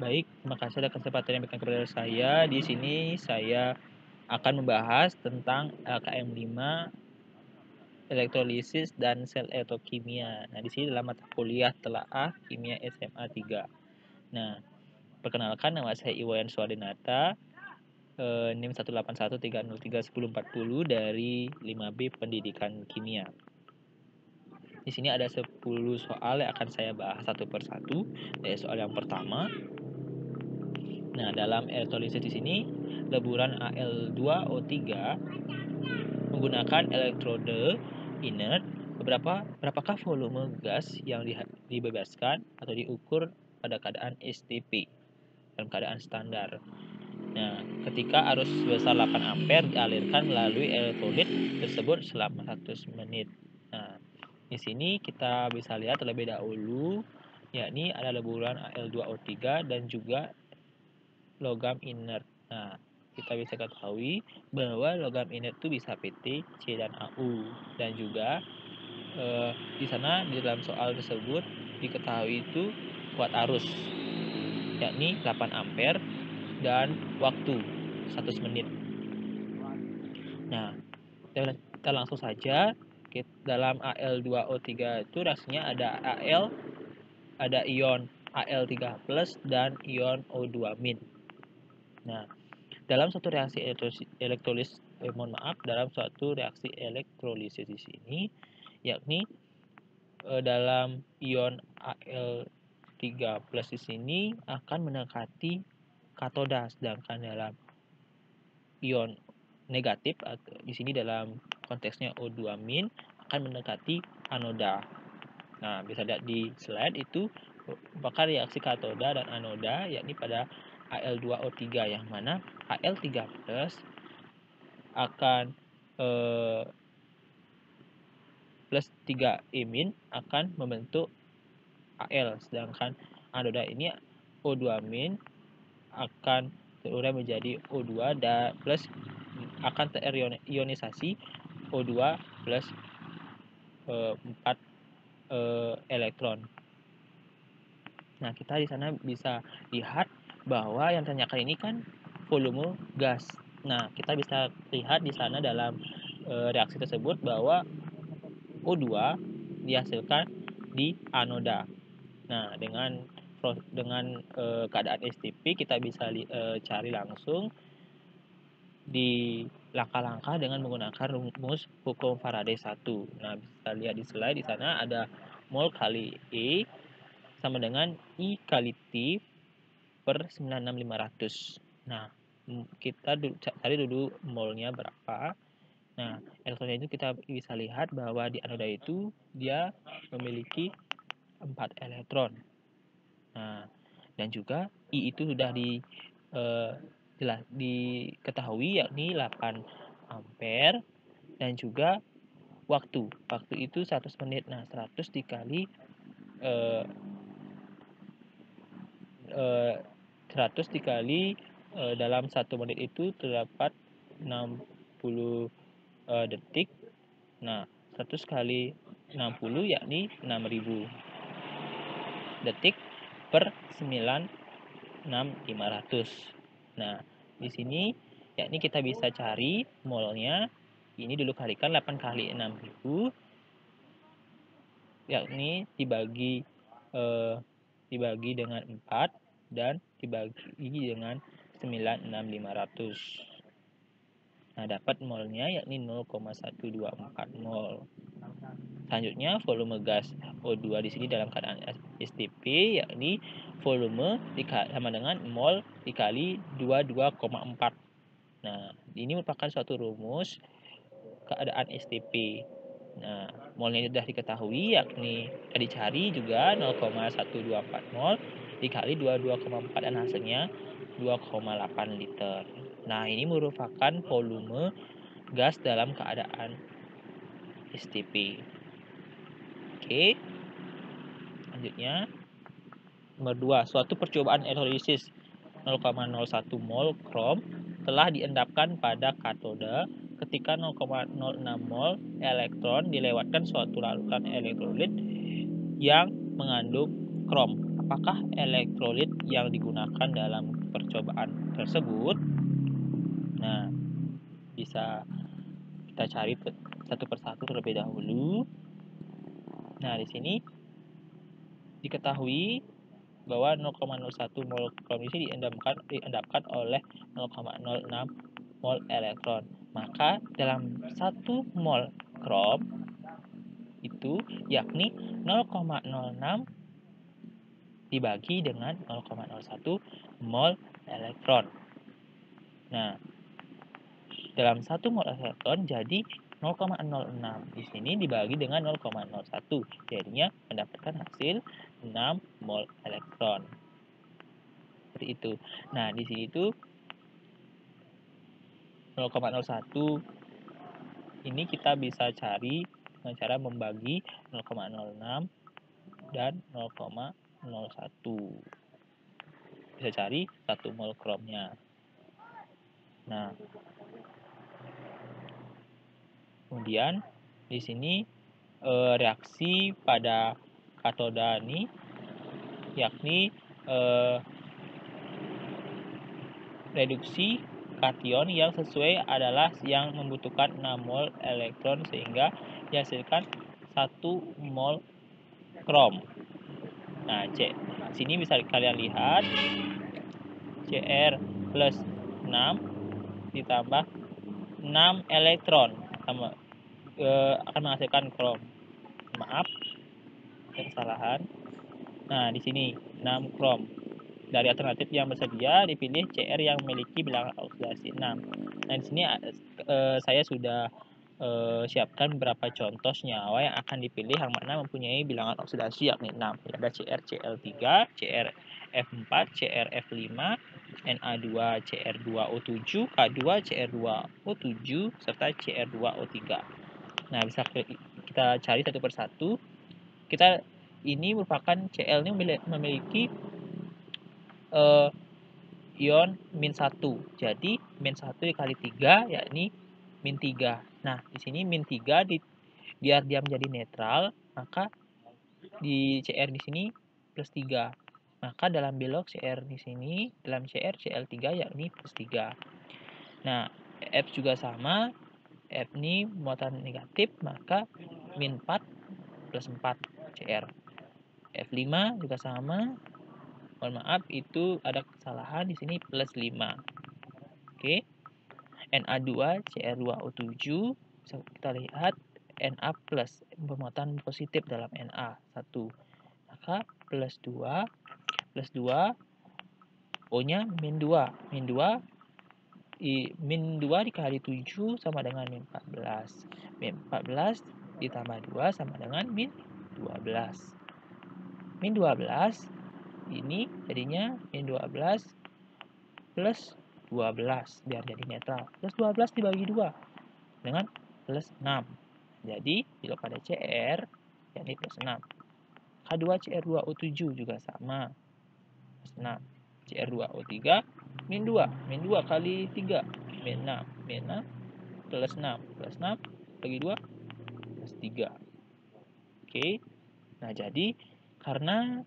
Baik, terima kasih atas kesempatan yang diberikan kepada saya. Di sini saya akan membahas tentang LKM 5, elektrolisis dan sel elektrokimia. Nah, di sini dalam mata kuliah telaah kimia SMA 3. Nah, perkenalkan nama saya Iwayan Swadinata, NIM 18130311040 dari 5B Pendidikan Kimia. Di sini ada 10 soal yang akan saya bahas satu persatu. Dari soal yang pertama. Nah, dalam elektrolisis di sini, leburan Al2O3 menggunakan elektrode inert. Berapakah volume gas yang dibebaskan atau diukur pada keadaan STP dalam keadaan standar. Nah, ketika arus sebesar 8 ampere dialirkan melalui elektrolit tersebut selama 100 menit. Nah, di sini kita bisa lihat terlebih dahulu, yakni ada leburan Al2O3 dan juga logam inert. Nah, kita bisa ketahui bahwa logam inert itu bisa PT, C, dan AU. Dan juga di sana di dalam soal tersebut diketahui itu kuat arus, yakni 8 ampere dan waktu 100 menit. Nah, kita langsung saja dalam Al2O3 itu reaksinya ada ion Al3+ dan ion O2-. Nah, dalam suatu reaksi elektrolisis di sini, yakni dalam ion Al3+ di sini akan mendekati katoda, sedangkan dalam ion negatif atau di sini dalam konteksnya O2- akan mendekati anoda. Nah, bisa lihat di slide itu merupakan reaksi katoda dan anoda, yakni pada Al2O3 yang mana Al3+ akan plus 3- akan membentuk Al, sedangkan anoda ini O2- akan terurai menjadi O2 dan plus akan terionisasi O2 plus 4 elektron. Nah, kita di sana bisa lihat bahwa yang ditanyakan ini kan volume gas. Nah, kita bisa lihat di sana dalam reaksi tersebut bahwa O2 dihasilkan di anoda. Nah, dengan keadaan STP kita bisa cari langsung di langkah-langkah dengan menggunakan rumus hukum Faraday 1. Nah, bisa lihat di slide di sana ada mol kali E sama dengan I kali T per 96500. Nah, kita cari dulu molnya berapa. Nah, elektronnya itu kita bisa lihat bahwa di anoda itu dia memiliki 4 elektron. Nah, dan juga I itu sudah diketahui yakni 8 ampere dan juga waktu itu 100 menit. Nah, 100 dikali 100 dikali dalam 1 menit itu terdapat 60 detik. Nah, 100 kali 60 yakni 6000 detik per 96500. Nah, di sini yakni kita bisa cari molnya. Ini dulu kalikan 8 kali 6000 yakni dibagi dengan 4 dan dibagi dengan 96500. Nah, dapat molnya yakni 0,124 mol. Selanjutnya, volume gas O2 di sini dalam keadaan STP yakni volume sama dengan mol dikali 22,4. Nah, ini merupakan suatu rumus keadaan STP. Nah, molnya sudah diketahui yakni dicari juga 0,124 mol dikali 22,4 dan hasilnya 2,8 liter. Nah, ini merupakan volume gas dalam keadaan STP. Oke. Selanjutnya, nomor 2, suatu percobaan elektrolisis 0,01 mol krom telah diendapkan pada katoda ketika 0,06 mol elektron dilewatkan suatu larutan elektrolit yang mengandung krom. apakah elektrolit yang digunakan dalam percobaan tersebut. Nah, bisa kita cari satu persatu terlebih dahulu. Nah, di sini diketahui bahwa 0,01 mol krom ini diendapkan oleh 0,06 mol elektron. Maka dalam 1 mol krom itu yakni 0,06 dibagi dengan 0,01 mol elektron. Nah, dalam 1 mol elektron jadi 0,06. Di sini dibagi dengan 0,01. Jadinya mendapatkan hasil 6 mol elektron. Seperti itu. Nah, di sini itu 0,01 ini kita bisa cari dengan cara membagi 0,06 dan 0,01. Bisa cari 1 mol kromnya. Nah, kemudian di sini reaksi pada katoda ini yakni reduksi kation yang sesuai adalah yang membutuhkan 6 mol elektron sehingga dihasilkan 1 mol krom. Nah, sini bisa kalian lihat Cr plus 6 ditambah 6 elektron akan menghasilkan krom. Maaf, kesalahan. Nah, di sini 6 krom. Dari alternatif yang bersedia dipilih Cr yang memiliki bilangan oksidasi 6. Nah, di sini saya sudah siapkan beberapa contoh senyawa yang akan dipilih yang mana mempunyai bilangan oksidasi yakni 6. Ada CrCl3, CrF4, CrF5, Na2, Cr2O7, K2, Cr2O7, serta Cr2O3. Nah, bisa kita cari satu persatu. Ini merupakan Cl ini memiliki ion -1. Jadi -1 dikali 3 yakni -3. Nah, di sini -3 biar dia menjadi netral, maka di Cr di sini +3. Maka dalam belok Cr di sini, dalam Cr Cl3 yakni +3. Nah, F juga sama. F ini muatan negatif, maka -4 +4 Cr. F5 juga sama. Mohon maaf, itu ada kesalahan di sini +5. Oke. Na2 Cr2O7 bisa kita lihat Na plus bermuatan positif dalam Na 1. Maka +2 O-nya -2. -2 dikali 7 sama dengan -14. -14 ditambah 2 sama dengan -12. -12 ini jadinya -12 plus 12 biar jadi netral. Plus 12 dibagi 2 dengan plus 6. Jadi bila pada Cr yakni plus 6. K2 Cr2O7 juga sama. Plus 6. Cr2O3 -2. -2 kali 3 -6. -6 plus 6. Plus 6 bagi 2 plus 3. Oke. Nah, jadi karena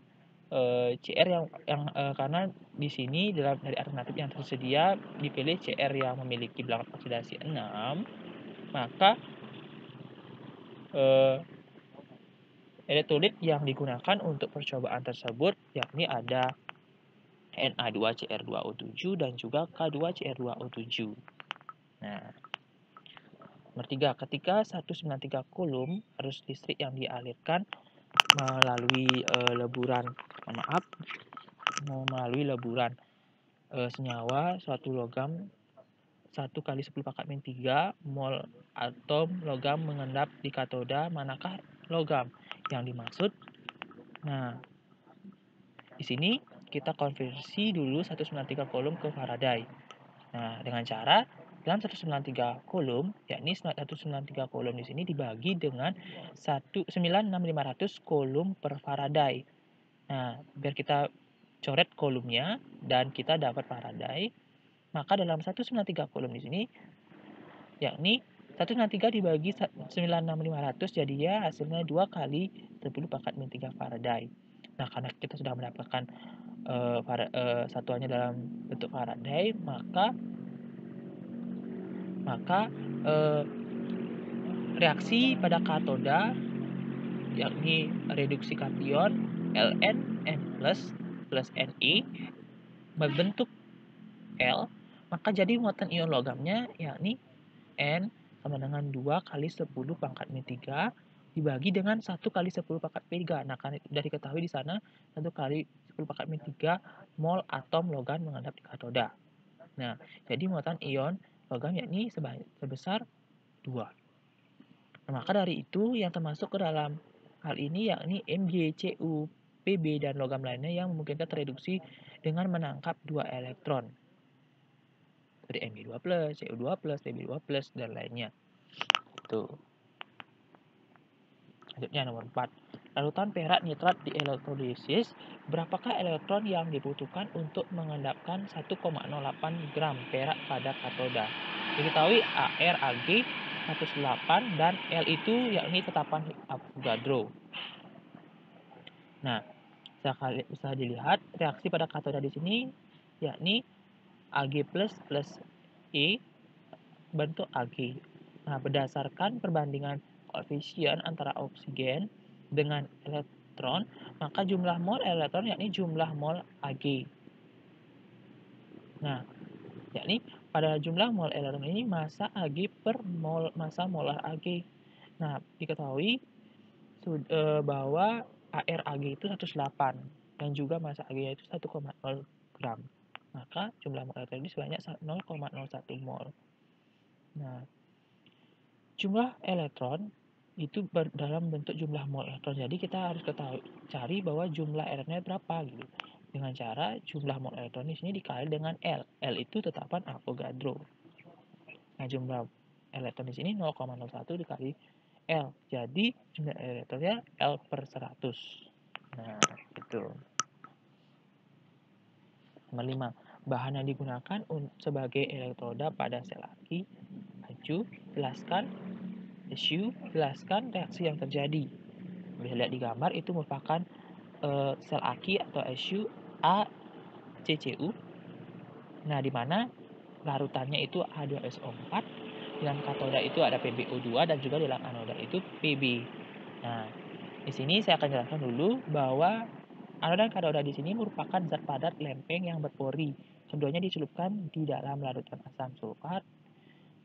Cr karena di sini dari alternatif yang tersedia dipilih Cr yang memiliki bilangan oksidasi 6, maka elektrolit yang digunakan untuk percobaan tersebut yakni ada Na2Cr2O7 dan juga K2Cr2O7. Nah, nomor 3, ketika 193 kulum arus listrik yang dialirkan melalui senyawa suatu logam 1 kali 10⁻³ mol atom logam mengendap di katoda, manakah logam yang dimaksud? Nah, di sini kita konversi dulu 193 kulum ke Faraday. Nah, dengan cara dalam 193 kulum, yakni 193 kulum di sini dibagi dengan 96500 kulum per Faraday. Nah, biar kita coret kolomnya dan kita dapat Faraday, maka dalam 193 kulum di sini yakni 193 dibagi 96500 jadi ya hasilnya 2 kali 10⁻³ Faraday. Nah, karena kita sudah mendapatkan satuannya dalam bentuk Faraday, maka reaksi pada katoda yakni reduksi kation Ln N plus Ne membentuk L, maka jadi muatan ion logamnya yakni N sama dengan 2 kali 10 pangkat min 3 dibagi dengan 1 kali 10 pangkat min 3. Nah, karena sudah diketahui di sana 1 kali 10 pangkat min 3 mol atom logam mengendap di katoda. Nah, jadi muatan ion logam yakni sebesar 2. Nah, maka dari itu yang termasuk ke dalam hal ini yakni Mg, Cu, Pb, dan logam lainnya yang memungkinkan tereduksi dengan menangkap 2 elektron. Seperti Mg2+, Cu2+, Pb2+, dan lainnya. Itu. Selanjutnya nomor 4. Larutan perak nitrat di elektrolisis, berapakah elektron yang dibutuhkan untuk mengendapkan 1,08 gram perak pada katoda? Diketahui AR, Ag 108 dan L itu yakni tetapan Avogadro. Nah, bisa dilihat reaksi pada katoda di sini yakni Ag plus E bentuk Ag. Nah, berdasarkan perbandingan koefisien antara oksigen dengan elektron, maka jumlah mol elektron yakni jumlah mol Ag. Nah, yakni pada jumlah mol elektron ini massa Ag per massa molar Ag. Nah, diketahui bahwa AR Ag itu 108 dan juga massa Ag itu 1,0 gram. Maka jumlah mol elektron ini sebanyak 0,01 mol. Nah, jumlah elektron itu dalam bentuk jumlah mol elektron. Jadi kita harus cari bahwa jumlah elektronnya berapa gitu. Dengan cara jumlah mol elektron di sini dikali dengan L. L itu tetapan Avogadro. Nah, jumlah elektron di sini 0,01 dikali L. Jadi jumlah elektronnya L per 100. Nah, itu. Nomor 5. Bahan yang digunakan sebagai elektroda pada sel Ag. Maju, jelaskan. Jelaskan reaksi yang terjadi. Bisa lihat di gambar itu merupakan sel Ag atau SU ACCU. Nah, di mana larutannya itu H2SO4, dalam katoda itu ada PbO2 dan juga dalam anoda itu Pb. Nah, di sini saya akan jelaskan dulu bahwa anoda dan katoda di sini merupakan zat padat lempeng yang berpori. Keduanya dicelupkan di dalam larutan asam sulfat.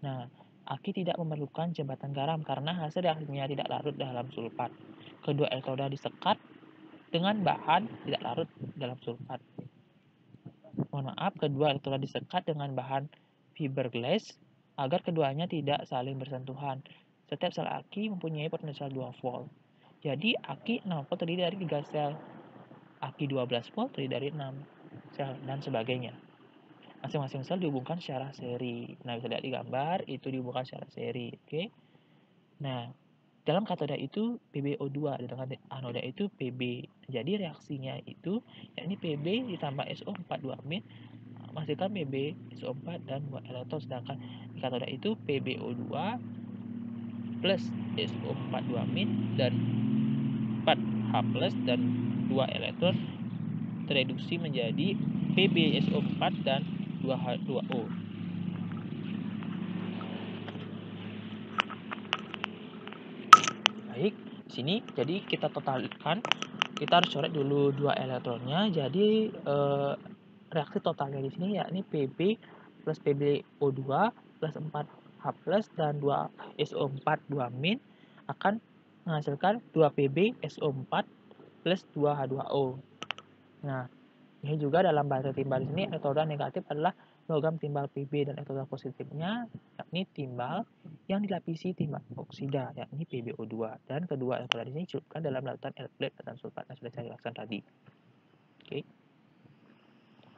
Nah, Ag tidak memerlukan jembatan garam karena hasil reaksinya tidak larut dalam sulfat. Kedua elektroda disekat dengan bahan tidak larut dalam sulfat. Mohon maaf, kedua elektroda disekat dengan bahan fiberglass agar keduanya tidak saling bersentuhan. Setiap sel Ag mempunyai potensial 2 volt. Jadi Ag 6 volt terdiri dari 3 sel, Ag 12 volt terdiri dari 6 sel, dan sebagainya. Masing-masing sel dihubungkan secara seri. Nah, bisa lihat di gambar, itu dihubungkan secara seri. Oke. Nah, dalam katoda itu PbO2, sedangkan anoda itu Pb. Jadi reaksinya itu yakni Pb ditambah SO4 2-min menghasilkan Pb, SO4 dan 2 elektron, sedangkan di katoda itu PbO2 plus SO4 2-min dan 4H+ dan 2 elektron tereduksi menjadi PbSO4 dan 2H2O. Baik, di sini jadi kita totalkan, kita harus coret dulu 2 elektronnya. Jadi reaksi totalnya di sini yakni Pb plus PbO2 plus 4H+ dan 2 SO4 2-min akan menghasilkan 2 Pb SO4 plus 2 H2O. Nah, ini juga dalam bahasa timbal di sini elektroda negatif adalah logam timbal Pb dan elektroda positifnya yakni timbal yang dilapisi timbal oksida yakni PbO2, dan kedua elektroda di sini dicelupkan dalam larutan L-plate dan sulfat yang sudah saya jelaskan tadi. Oke.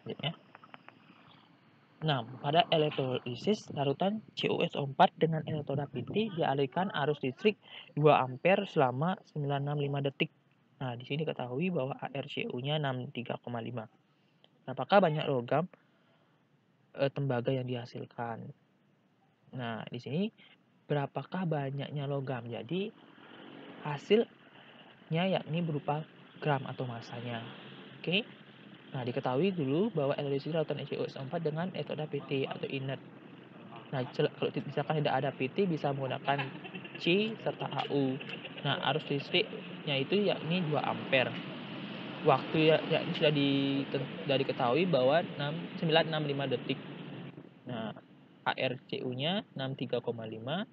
Selanjutnya. Nah, pada elektrolisis larutan CuSO4 dengan elektroda PT dialirkan arus listrik 2 ampere selama 965 detik. Nah, di sini diketahui bahwa ArCu-nya 63,5. Apakah banyak logam tembaga yang dihasilkan? Nah, di sini berapakah banyaknya logam? Jadi hasilnya yakni berupa gram atau masanya. Oke. Nah, diketahui dulu bahwa elektrolisisi lautan HCO4 dengan metode PT atau inert. Nah, kalau misalkan tidak ada PT bisa menggunakan C serta AU. Nah, arus listriknya itu yakni 2 ampere. Waktu ya sudah diketahui bahwa 965 detik. Nah, ARCU-nya 63,5.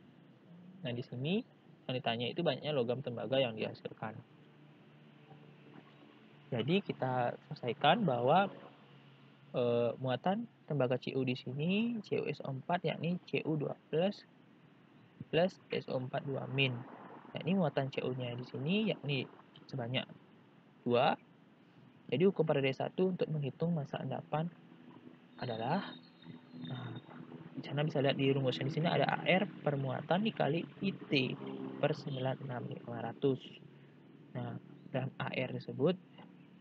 Nah, di sini yang ditanya itu banyaknya logam tembaga yang dihasilkan. Jadi kita selesaikan bahwa muatan tembaga Cu di sini CuSO4 yakni Cu2+ plus SO4 2-. Yakni muatan Cu-nya di sini yakni sebanyak 2. Jadi hukum pada D1 untuk menghitung massa endapan adalah, nah, di sana bisa lihat di rumusnya di sini ada AR per muatan dikali IT per 96500. Nah, dan AR tersebut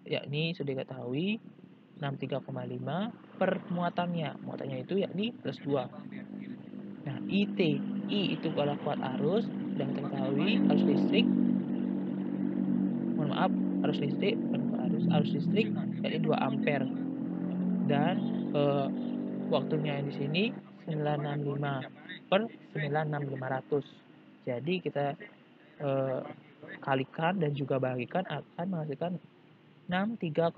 yakni sudah diketahui 63,5 per muatannya. Muatannya itu yakni plus 2. Nah, I itu adalah kuat arus, sudah kita ketahui arus listrik. Mohon maaf, arus listrik yakni 2 ampere. Dan waktunya di sini 965 per 96500. Jadi kita kalikan dan juga bagikan akan menghasilkan 63,5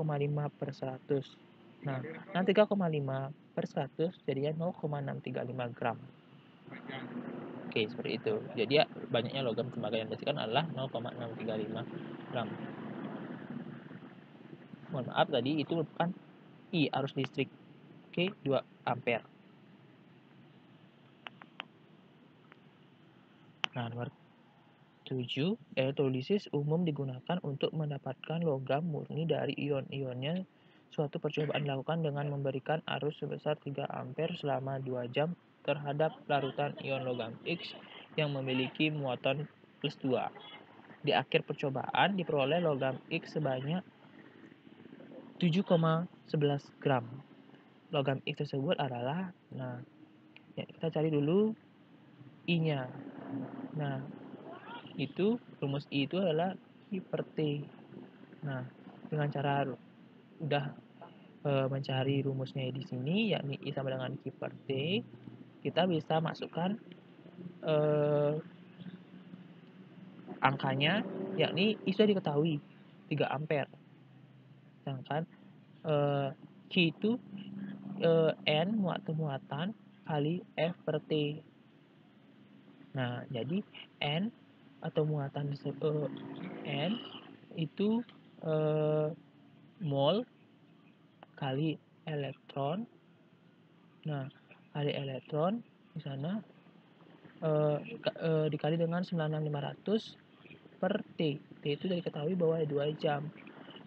per 100. Nah, 63,5 per 100 jadinya 0,635 gram. Oke, seperti itu. Jadi ya, banyaknya logam tembaga yang dihasilkan adalah 0,635 gram. Mohon maaf, tadi itu merupakan I, arus listrik. Oke, 2 ampere. Nah, nomor 7, elektrolisis umum digunakan untuk mendapatkan logam murni dari ion-ionnya. Suatu percobaan dilakukan dengan memberikan arus sebesar 3 ampere selama 2 jam terhadap larutan ion logam X yang memiliki muatan plus 2. Di akhir percobaan diperoleh logam X sebanyak 7,11 gram. Logam X tersebut adalah, nah, ya, kita cari dulu I-nya. Nah, itu rumus I itu adalah I per T. Nah, dengan cara udah mencari rumusnya di sini yakni I sama dengan Q per T, kita bisa masukkan angkanya yakni I sudah diketahui 3 ampere. Sedangkan Q itu N muatan kali F per T. Nah, jadi N atau muatan N itu mol kali elektron. Nah, kali elektron di sana dikali dengan 96500 per T. T itu sudah diketahui bahwa 2 jam.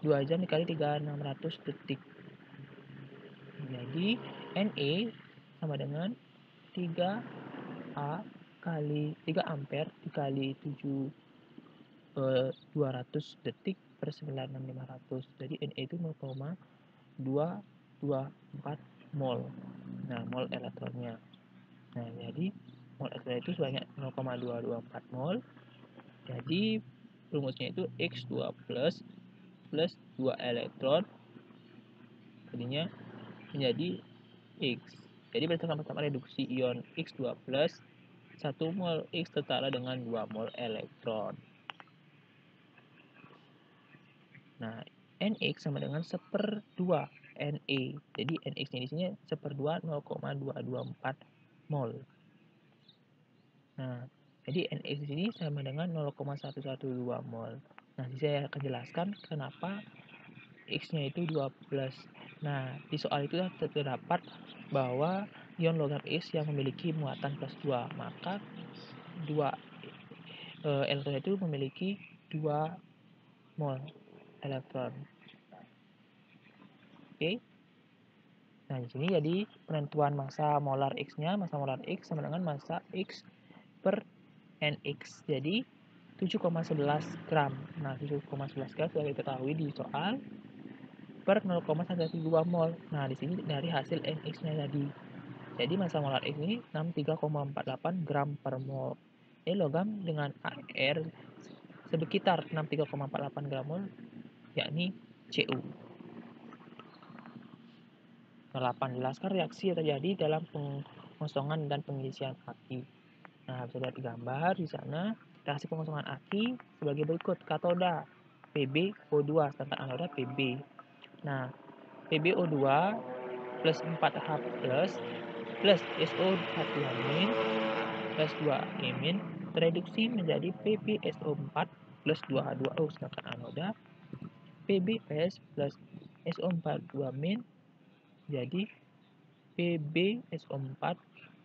2 jam dikali 3600 detik. Jadi NE sama dengan 3A kali 3 ampere dikali 200 detik per 96500. Jadi NE itu 0,224 mol. Nah, mol elektronnya. Nah, jadi mol elektron itu sebanyak 0,224 mol. Jadi rumusnya itu X2 plus 2 elektron jadinya menjadi X. Jadi pertama-tama reduksi ion X2 plus 1 mol X setara dengan 2 mol elektron. Nah, NX sama dengan 1/2 NE. Jadi NX-nya di sini 1/2 0,224 mol. Nah, jadi NX di sini sama dengan 0,112 mol. Nah, saya akan jelaskan kenapa X-nya itu 12. Nah, di soal itu terdapat bahwa ion logam X yang memiliki muatan plus 2, maka 2 elektron itu memiliki 2 mol elektron. Oke. Nah, di sini jadi penentuan massa molar X-nya, massa molar X sama dengan massa X per NX. Jadi 7,11 gram. Nah, 7,11 gram sudah diketahui di soal per 0,112 mol. Nah, di sini dari hasil NX-nya tadi. Jadi massa molar X ini 63,48 gram per mol. Ini logam dengan AR sekitar 63,48 gram mol yakni Cu. 8. Jelaskan reaksi yang terjadi dalam pengosongan dan pengisian aki. Nah, bisa lihat di gambar di sana reaksi pengosongan aki sebagai berikut. Katoda PbO2 sedangkan anoda Pb. Nah, PbO2 plus 4H plus SO42- plus 2- tereduksi menjadi PbSO4 plus 2H2O sedangkan anoda PbS plus SO42- jadi PbSO4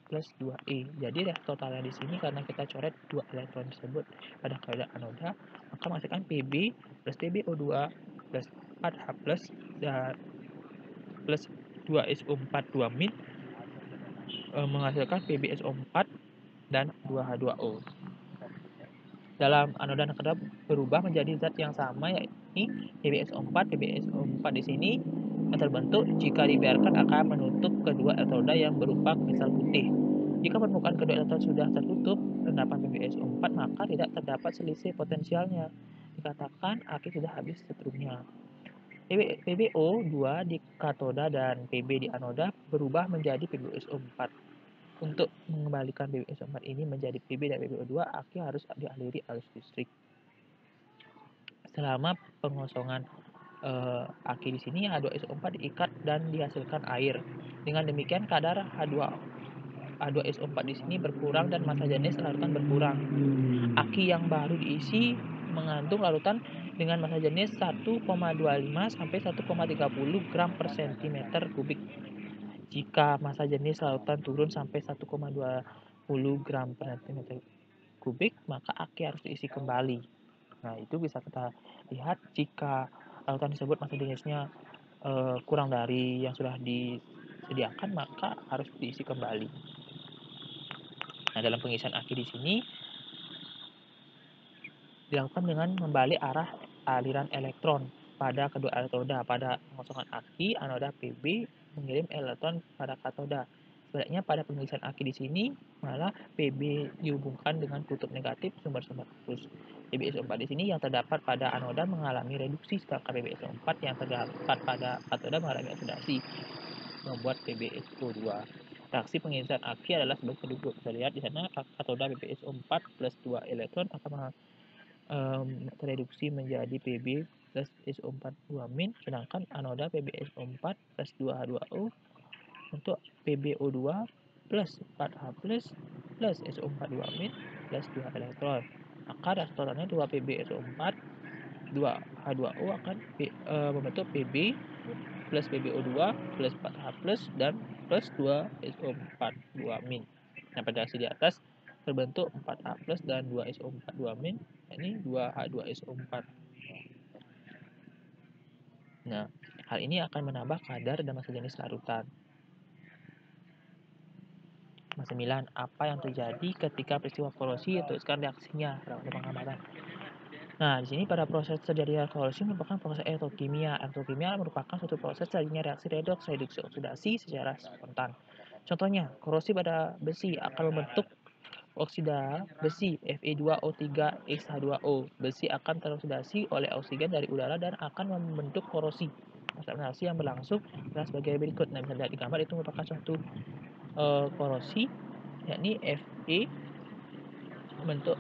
plus 2E. Jadi reaksi totalnya di sini karena kita coret 2 elektron tersebut pada keadaan anoda, maka menghasilkan Pb plus PbO2 plus 4H plus dan plus 2SO4 2- menghasilkan PbSO4 dan 2H2O. Dalam anoda dan katoda berubah menjadi zat yang sama yakni PbSO4. PbSO4 di sini yang terbentuk jika dibiarkan akan menutup kedua elektroda yang berupa kristal putih. Jika permukaan kedua elektroda sudah tertutup endapan PbSO4 maka tidak terdapat selisih potensialnya. Dikatakan aki sudah habis setrumnya. PbO2 di katoda dan Pb di anoda berubah menjadi PbSO4. Untuk mengembalikan PbSO4 ini menjadi Pb dan PbO2, aki harus dialiri arus listrik. Selama pengosongan aki di sini H2SO4 diikat dan dihasilkan air. Dengan demikian kadar H2SO4 di sini berkurang dan massa jenis larutan berkurang. Aki yang baru diisi mengandung larutan dengan massa jenis 1,25 sampai 1,30 gram per cm kubik. Jika massa jenis lautan turun sampai 1,20 gram per cm kubik, maka aki harus diisi kembali. Nah, itu bisa kita lihat jika lautan tersebut massa jenisnya kurang dari yang sudah disediakan, maka harus diisi kembali. Nah, dalam pengisian aki di sini dilakukan dengan membalik arah aliran elektron pada kedua elektroda. Pada pengosongan aki, anoda Pb mengirim elektron pada katoda. Sebaliknya pada pengisian aki di sini malah Pb dihubungkan dengan kutub negatif sumber-sumber arus. PbSO4 di sini yang terdapat pada anoda mengalami reduksi sedangkan PbSO4 yang terdapat pada katoda mengalami oksidasi membuat PbSO2. Reaksi pengisian aki adalah sebagai berikut. Kita lihat di sana katoda PbSO4 plus 2 elektron akan tereduksi menjadi Pb plus SO4 2-, sedangkan anoda PbSO4 plus 2H2O untuk PbO2 plus 4H plus SO4 2- plus 2 elektron. Maka reaksi totalnya 2 PbSO4 2H2O akan membentuk Pb plus PbO2 plus 4H plus dan plus 2 SO4 2-. Nah, pada reaksi di atas terbentuk 4H plus dan 2 SO4 2-, yakni 2H2SO4. Nah, hal ini akan menambah kadar dan massa jenis larutan. 9. Apa yang terjadi ketika peristiwa korosi? Teruskan reaksinya pada pengamatan. Nah, di sini pada proses terjadinya korosi merupakan proses elektrokimia. Elektrokimia merupakan suatu proses terjadinya reaksi redoks, reduksi oksidasi secara spontan. Contohnya, korosi pada besi akan membentuk oksida besi Fe2O3X-H2O. Besi akan teroksidasi oleh oksigen dari udara dan akan membentuk korosi. Reaksi yang berlangsung adalah sebagai berikut. Nah, bisa lihat di gambar itu merupakan suatu korosi, yakni Fe membentuk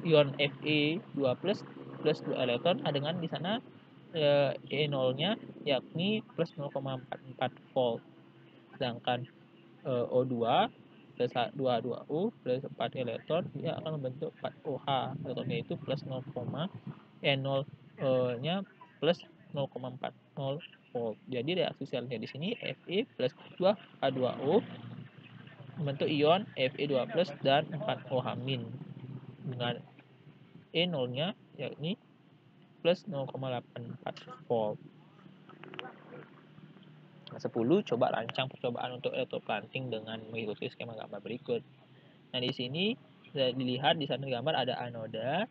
ion Fe2 plus 2 elektron dengan di sana E0-nya yakni plus 0,44 volt. Sedangkan O2 plus 2H2O plus 4 elektron dia akan membentuk 4OH. Elektronnya itu plus 0, E0-nya plus 0,40 volt. Jadi reaksi selnya di sini Fe plus 2H2O membentuk ion Fe2 plus dan 4OH- dengan E0-nya yakni plus 0,84 volt. 10. Coba rancang percobaan untuk elektroplanting dengan mengikuti skema gambar berikut. Nah, di sini bisa dilihat di sana gambar ada anoda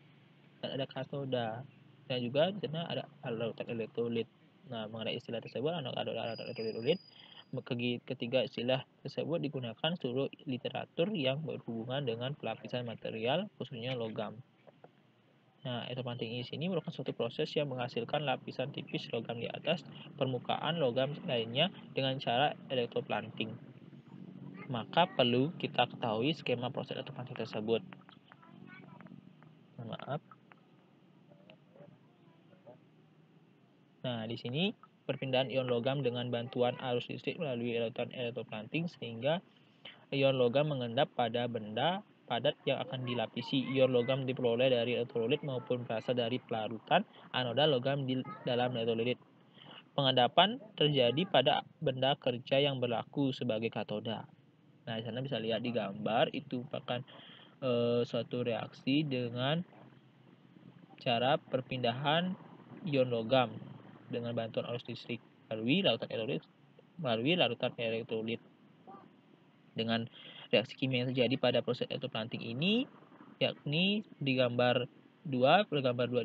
dan ada katoda. Dan juga di sana ada larutan elektrolit. Nah, mengenai istilah tersebut, anoda elektrolit, ketiga istilah tersebut digunakan seluruh literatur yang berhubungan dengan pelapisan material, khususnya logam. Nah, elektroplanting di sini merupakan suatu proses yang menghasilkan lapisan tipis logam di atas permukaan logam lainnya dengan cara elektroplanting. Maka perlu kita ketahui skema proses elektroplanting tersebut. Maaf. Nah, di sini perpindahan ion logam dengan bantuan arus listrik melalui elektron elektroplanting sehingga ion logam mengendap pada benda padat yang akan dilapisi. Ion logam diperoleh dari elektrolit maupun berasal dari pelarutan anoda logam di dalam elektrolit. Pengendapan terjadi pada benda kerja yang berlaku sebagai katoda. Nah, di sana bisa lihat di gambar itu merupakan suatu reaksi dengan cara perpindahan ion logam dengan bantuan arus listrik melalui larutan elektrolit. Dengan reaksi kimia yang terjadi pada proses elektroplanting ini, yakni di gambar 2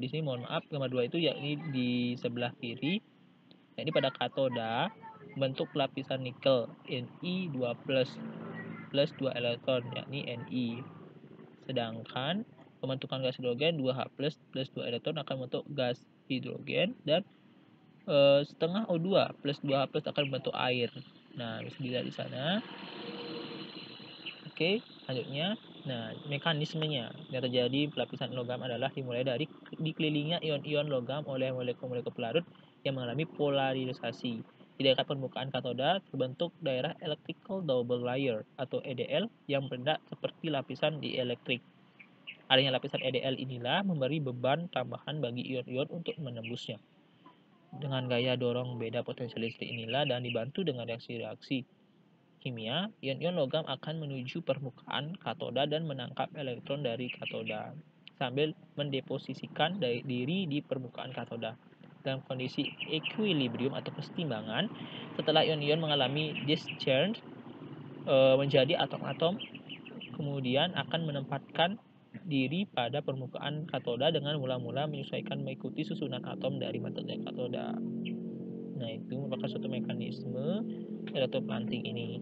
di sini, mohon maaf, gambar 2 itu yakni di sebelah kiri, yakni pada katoda bentuk lapisan nikel Ni2+ plus 2 elektron, yakni Ni. Sedangkan pembentukan gas hidrogen 2H+ plus 2 elektron akan membentuk gas hidrogen, dan setengah O2 plus 2H+ akan membentuk air. Nah, bisa dilihat di sana. Oke, selanjutnya, nah, mekanismenya yang terjadi pelapisan logam adalah dimulai dari dikelilingnya ion-ion logam oleh molekul-molekul pelarut yang mengalami polarisasi. Di dekat permukaan katoda terbentuk daerah electrical double layer atau EDL yang berendak seperti lapisan dielektrik. Adanya lapisan EDL inilah memberi beban tambahan bagi ion-ion untuk menembusnya. Dengan gaya dorong beda potensial listrik inilah dan dibantu dengan reaksi-reaksi kimia, ion-ion logam akan menuju permukaan katoda dan menangkap elektron dari katoda sambil mendeposisikan diri di permukaan katoda. Dalam kondisi equilibrium atau kesetimbangan, setelah ion-ion mengalami discharge menjadi atom-atom, kemudian akan menempatkan diri pada permukaan katoda dengan mula-mula menyesuaikan mengikuti susunan atom dari materai katoda. Nah, itu merupakan suatu mekanisme elektroplanting ini.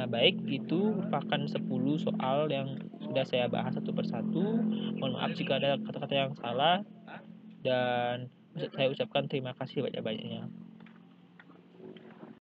Nah, baik, itu merupakan 10 soal yang sudah saya bahas satu persatu. Mohon maaf jika ada kata-kata yang salah, dan saya ucapkan terima kasih banyak-banyaknya.